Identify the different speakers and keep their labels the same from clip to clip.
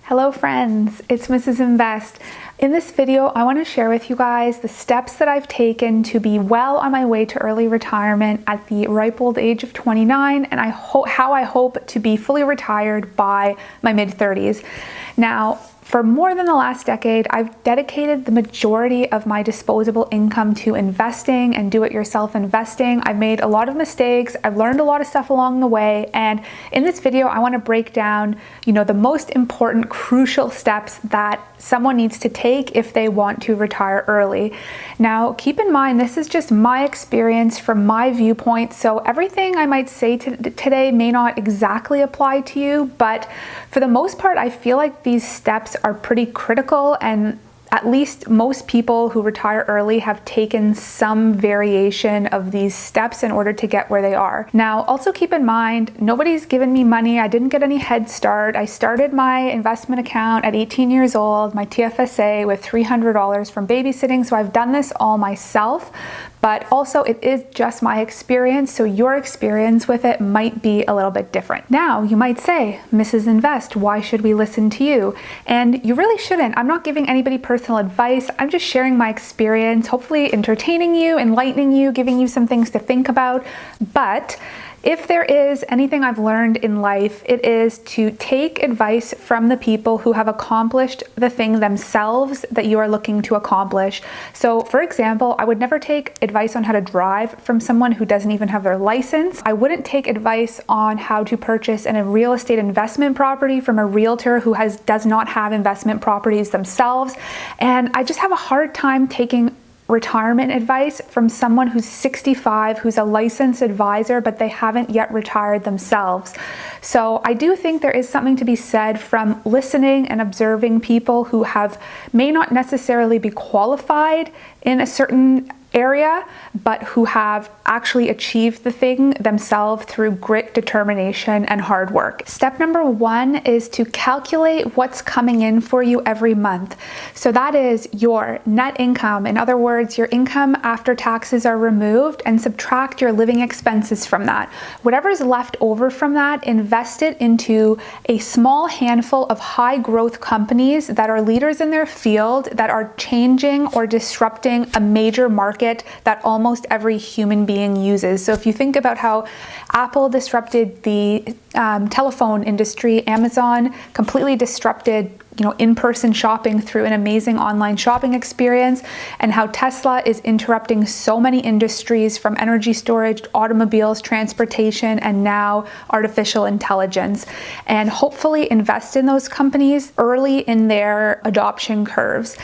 Speaker 1: Hello friends, it's Mrs. Invest. In this video, I want to share with you guys the steps that I've taken to be well on my way to early retirement at the ripe old age of 29, and how I hope to be fully retired by my mid-30s. Now, for more than the last decade, I've dedicated the majority of my disposable income to investing and do-it-yourself investing. I've made a lot of mistakes. I've learned a lot of stuff along the way. And in this video, I want to break down, the most important, crucial steps that someone needs to take if they want to retire early. Now, keep in mind, this is just my experience from my viewpoint. So everything I might say today may not exactly apply to you, but for the most part, I feel like these steps are pretty critical, and at least most people who retire early have taken some variation of these steps in order to get where they are. Now, also keep in mind, nobody's given me money. I didn't get any head start. I started my investment account at 18 years old, my TFSA, with $300 from babysitting. So I've done this all myself. But also it is just my experience, so your experience with it might be a little bit different. Now, you might say, Mrs. Invest, why should we listen to you? And you really shouldn't. I'm not giving anybody personal advice. I'm just sharing my experience, hopefully entertaining you, enlightening you, giving you some things to think about. But if there is anything I've learned in life, it is to take advice from the people who have accomplished the thing themselves that you are looking to accomplish. So, for example, I would never take advice on how to drive from someone who doesn't even have their license. I wouldn't take advice on how to purchase a real estate investment property from a realtor who does not have investment properties themselves. And I just have a hard time taking retirement advice from someone who's 65, who's a licensed advisor, but they haven't yet retired themselves. So I do think there is something to be said from listening and observing people who may not necessarily be qualified in a certain area, but who have actually achieved the thing themselves through grit, determination, and hard work. Step number one is to calculate what's coming in for you every month. So that is your net income. In other words, your income after taxes are removed, and subtract your living expenses from that. Whatever's left over from that, invest it into a small handful of high growth companies that are leaders in their field, that are changing or disrupting a major market that almost every human being uses. So if you think about how Apple disrupted the telephone industry, Amazon completely disrupted in-person shopping through an amazing online shopping experience, and how Tesla is interrupting so many industries from energy storage, automobiles, transportation, and now artificial intelligence. And hopefully invest in those companies early in their adoption curves.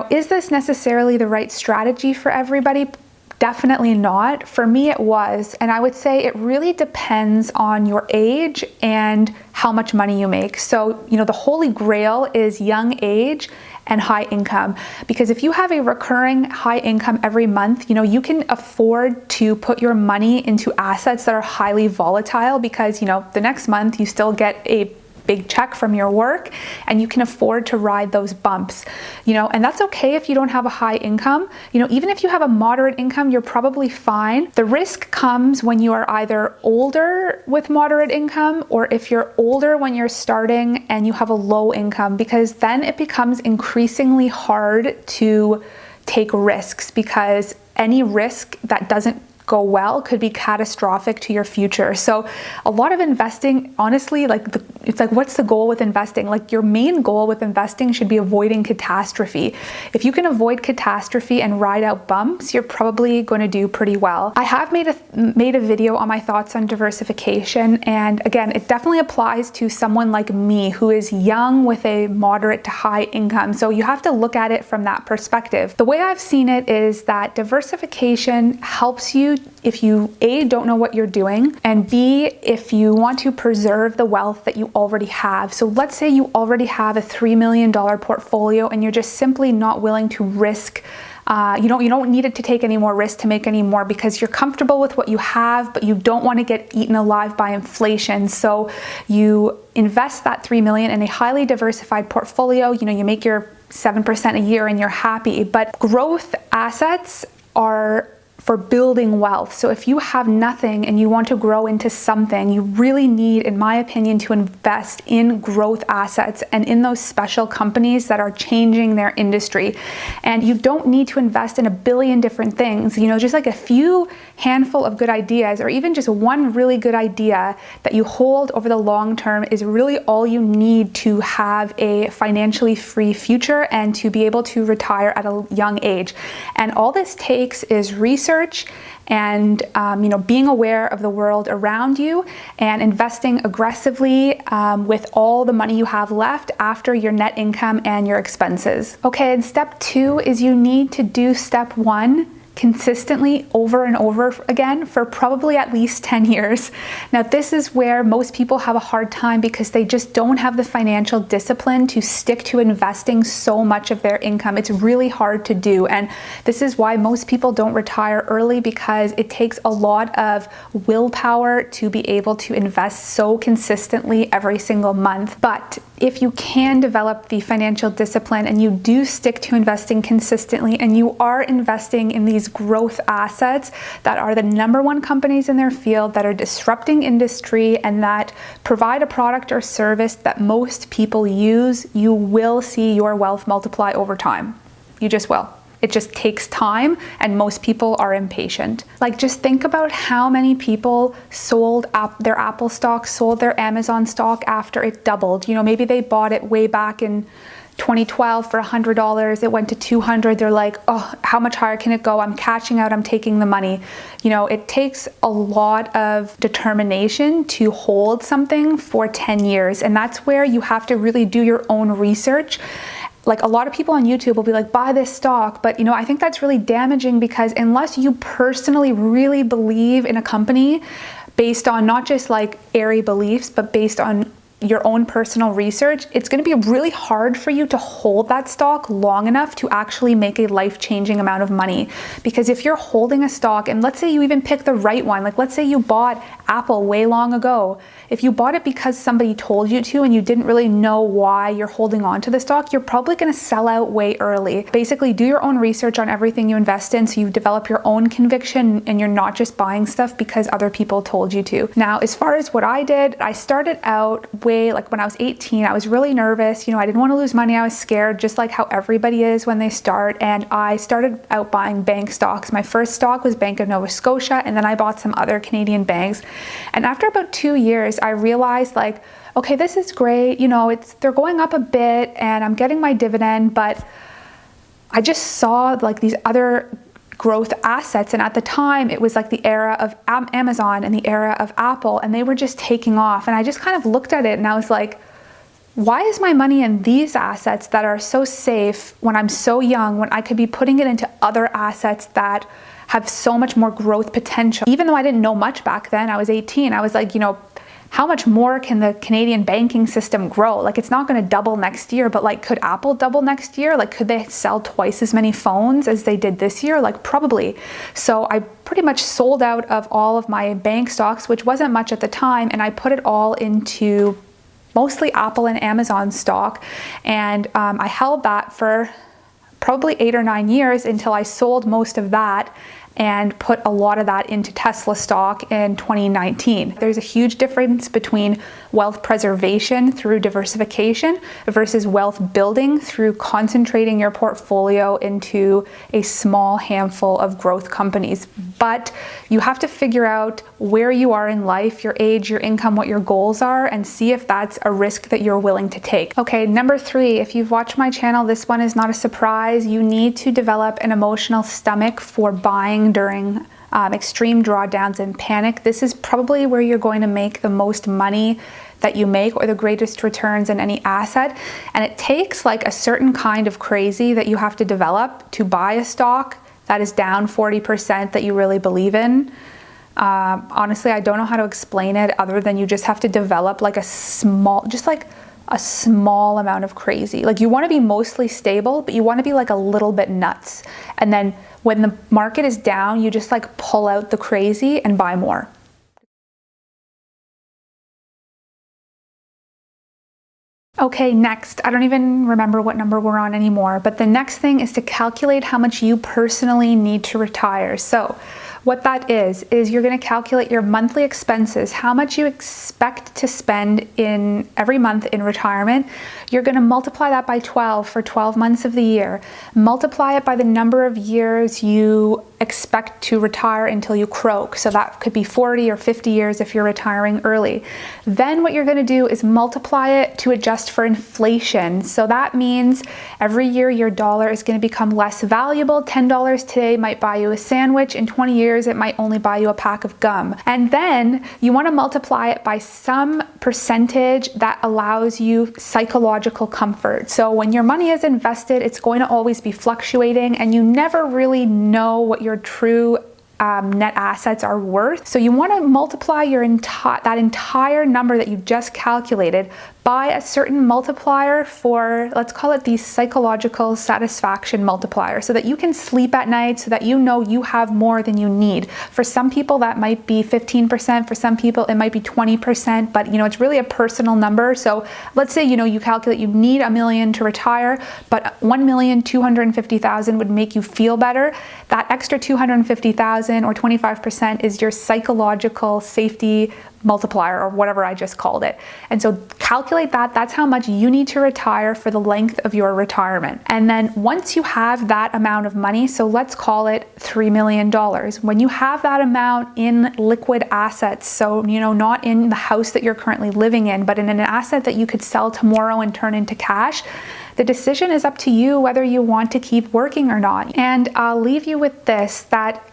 Speaker 1: Is this necessarily the right strategy for everybody? Definitely not. For me, it was. And I would say it really depends on your age and how much money you make. So, the holy grail is young age and high income. Because if you have a recurring high income every month, you can afford to put your money into assets that are highly volatile, because, the next month you still get a big check from your work, and you can afford to ride those bumps, and that's okay if you don't have a high income. Even if you have a moderate income, you're probably fine. The risk comes when you are either older with moderate income, or if you're older when you're starting and you have a low income, because then it becomes increasingly hard to take risks, because any risk that doesn't go well could be catastrophic to your future. So a lot of investing, honestly, it's like, what's the goal with investing? Like, your main goal with investing should be avoiding catastrophe. If you can avoid catastrophe and ride out bumps, you're probably going to do pretty well. I have made a video on my thoughts on diversification, and again, it definitely applies to someone like me who is young with a moderate to high income. So you have to look at it from that perspective. The way I've seen it is that diversification helps you if you A, don't know what you're doing, and B, if you want to preserve the wealth that you already have. So let's say you already have a $3 million portfolio and you're just simply not willing to risk. You don't need it to take any more risk to make any more, because you're comfortable with what you have, but you don't want to get eaten alive by inflation. So you invest that $3 million in a highly diversified portfolio. You make your 7% a year and you're happy. But growth assets are for building wealth. So if you have nothing and you want to grow into something, you really need, in my opinion, to invest in growth assets and in those special companies that are changing their industry. And you don't need to invest in a billion different things, just like a few handful of good ideas, or even just one really good idea that you hold over the long term is really all you need to have a financially free future and to be able to retire at a young age. And all this takes is research and being aware of the world around you and investing aggressively with all the money you have left after your net income and your expenses. Okay, and step 2 is you need to do step 1 consistently over and over again for probably at least 10 years. Now, this is where most people have a hard time because they just don't have the financial discipline to stick to investing so much of their income. It's really hard to do. And this is why most people don't retire early, because it takes a lot of willpower to be able to invest so consistently every single month. But if you can develop the financial discipline and you do stick to investing consistently and you are investing in these growth assets that are the #1 companies in their field, that are disrupting industry and that provide a product or service that most people use, you will see your wealth multiply over time. You just will. It just takes time, and most people are impatient. Like, just think about how many people sold their Apple stock, sold their Amazon stock after it doubled. Maybe they bought it way back in 2012 for $100. It went to 200. They're like, oh, how much higher can it go? I'm cashing out. I'm taking the money. It takes a lot of determination to hold something for 10 years. And that's where you have to really do your own research. Like, a lot of people on YouTube will be like, buy this stock. But, I think that's really damaging, because unless you personally really believe in a company based on not just like airy beliefs, but based on your own personal research, it's going to be really hard for you to hold that stock long enough to actually make a life-changing amount of money. Because if you're holding a stock, and let's say you even pick the right one, like let's say you bought Apple way long ago, if you bought it because somebody told you to and you didn't really know why you're holding on to the stock, you're probably going to sell out way early. Basically, do your own research on everything you invest in so you develop your own conviction and you're not just buying stuff because other people told you to. Now, as far as what I did, I started out like when I was 18, I was really nervous. I didn't want to lose money. I was scared, just like how everybody is when they start. And I started out buying bank stocks. My first stock was Bank of Nova Scotia, and then I bought some other Canadian banks. And after about 2 years, I realized, like, okay, this is great. They're going up a bit and I'm getting my dividend, but I just saw like these other growth assets, and at the time it was like the era of Amazon and the era of Apple, and they were just taking off. And I just kind of looked at it and I was like, why is my money in these assets that are so safe when I'm so young, when I could be putting it into other assets that have so much more growth potential? Even though I didn't know much back then, I was 18, I was like, how much more can the Canadian banking system grow? Like, it's not going to double next year, but like, could Apple double next year? Like, could they sell twice as many phones as they did this year? Like, probably. So I pretty much sold out of all of my bank stocks, which wasn't much at the time, and I put it all into mostly Apple and Amazon stock. And I held that for probably 8 or 9 years until I sold most of that and put a lot of that into Tesla stock in 2019. There's a huge difference between wealth preservation through diversification versus wealth building through concentrating your portfolio into a small handful of growth companies. But you have to figure out where you are in life, your age, your income, what your goals are, and see if that's a risk that you're willing to take. Okay, number 3, if you've watched my channel, this one is not a surprise. You need to develop an emotional stomach for buying during extreme drawdowns and panic. This is probably where you're going to make the most money that you make, or the greatest returns in any asset. And it takes like a certain kind of crazy that you have to develop to buy a stock that is down 40% that you really believe in. Honestly, I don't know how to explain it other than you just have to develop like a small amount of crazy. Like, you want to be mostly stable, but you want to be like a little bit nuts. And then when the market is down, you just like pull out the crazy and buy more. Okay, next, I don't even remember what number we're on anymore, but the next thing is to calculate how much you personally need to retire. So what that is you're going to calculate your monthly expenses, how much you expect to spend in every month in retirement. You're going to multiply that by 12 for 12 months of the year. Multiply it by the number of years you expect to retire until you croak. So that could be 40 or 50 years if you're retiring early. Then what you're going to do is multiply it to adjust for inflation. So that means every year your dollar is going to become less valuable. $10 today might buy you a sandwich. In 20 years, it might only buy you a pack of gum. And then you want to multiply it by some percentage that allows you psychological comfort. So when your money is invested, it's going to always be fluctuating, and you never really know what your true net assets are worth. So you want to multiply that entire number that you just calculated by a certain multiplier for, let's call it the psychological satisfaction multiplier, so that you can sleep at night, so that you know you have more than you need. For some people that might be 15%, for some people it might be 20%, but it's really a personal number. So let's say you calculate you need $1 million to retire, but $1,250,000 would make you feel better. That extra $250,000 or 25% is your psychological safety multiplier, or whatever I just called it. And so calculate that. That's how much you need to retire for the length of your retirement. And then once you have that amount of money, so let's call it $3 million. When you have that amount in liquid assets, so not in the house that you're currently living in, but in an asset that you could sell tomorrow and turn into cash, the decision is up to you whether you want to keep working or not. And I'll leave you with this, that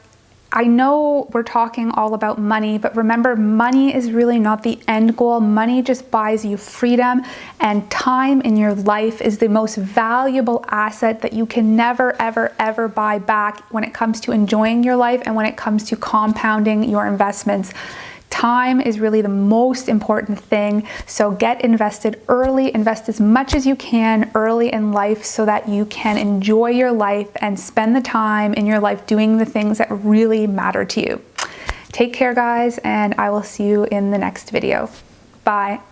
Speaker 1: I know we're talking all about money, but remember, money is really not the end goal. Money just buys you freedom, and time in your life is the most valuable asset that you can never, ever, ever buy back when it comes to enjoying your life and when it comes to compounding your investments. Time is really the most important thing. So get invested early, invest as much as you can early in life so that you can enjoy your life and spend the time in your life doing the things that really matter to you. Take care, guys, and I will see you in the next video. Bye.